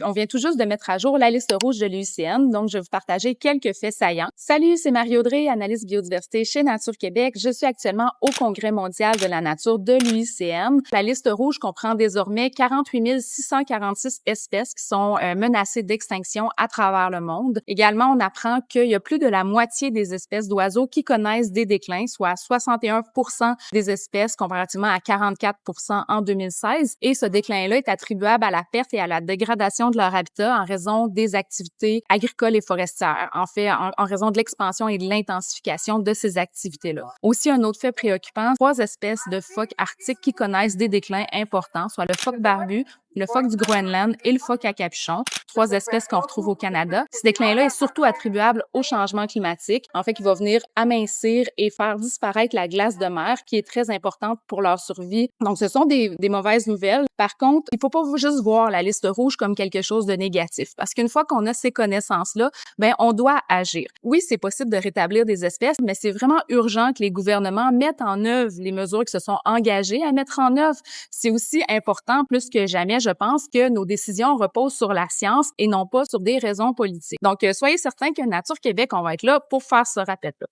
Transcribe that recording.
On vient tout juste de mettre à jour la liste rouge de l'UICN, donc je vais vous partager quelques faits saillants. Salut, c'est Marie-Audrey, analyste biodiversité chez Nature Québec. Je suis actuellement au Congrès mondial de la nature de l'UICN. La liste rouge comprend désormais 48 646 espèces qui sont menacées d'extinction à travers le monde. Également, on apprend qu'il y a plus de la moitié des espèces d'oiseaux qui connaissent des déclins, soit 61% des espèces comparativement à 44% en 2016. Et ce déclin-là est attribuable à la perte et à la dégradation de leur habitat en raison des activités agricoles et forestières, en fait, en raison de l'expansion et de l'intensification de ces activités-là. Aussi, un autre fait préoccupant, 3 espèces de phoques arctiques qui connaissent des déclins importants, soit le phoque barbu, le phoque du Groenland et le phoque à capuchon, 3 espèces qu'on retrouve au Canada. Ce déclin-là est surtout attribuable au changement climatique. En fait, il va venir amincir et faire disparaître la glace de mer, qui est très importante pour leur survie. Donc, ce sont des mauvaises nouvelles. Par contre, il faut pas juste voir la liste rouge comme quelque chose de négatif, parce qu'une fois qu'on a ces connaissances-là, on doit agir. Oui, c'est possible de rétablir des espèces, mais c'est vraiment urgent que les gouvernements mettent en œuvre les mesures qui se sont engagés à mettre en œuvre. C'est aussi important, plus que jamais, je pense, que nos décisions reposent sur la science et non pas sur des raisons politiques. Donc, soyez certains que Nature Québec, on va être là pour faire ce rappel-là.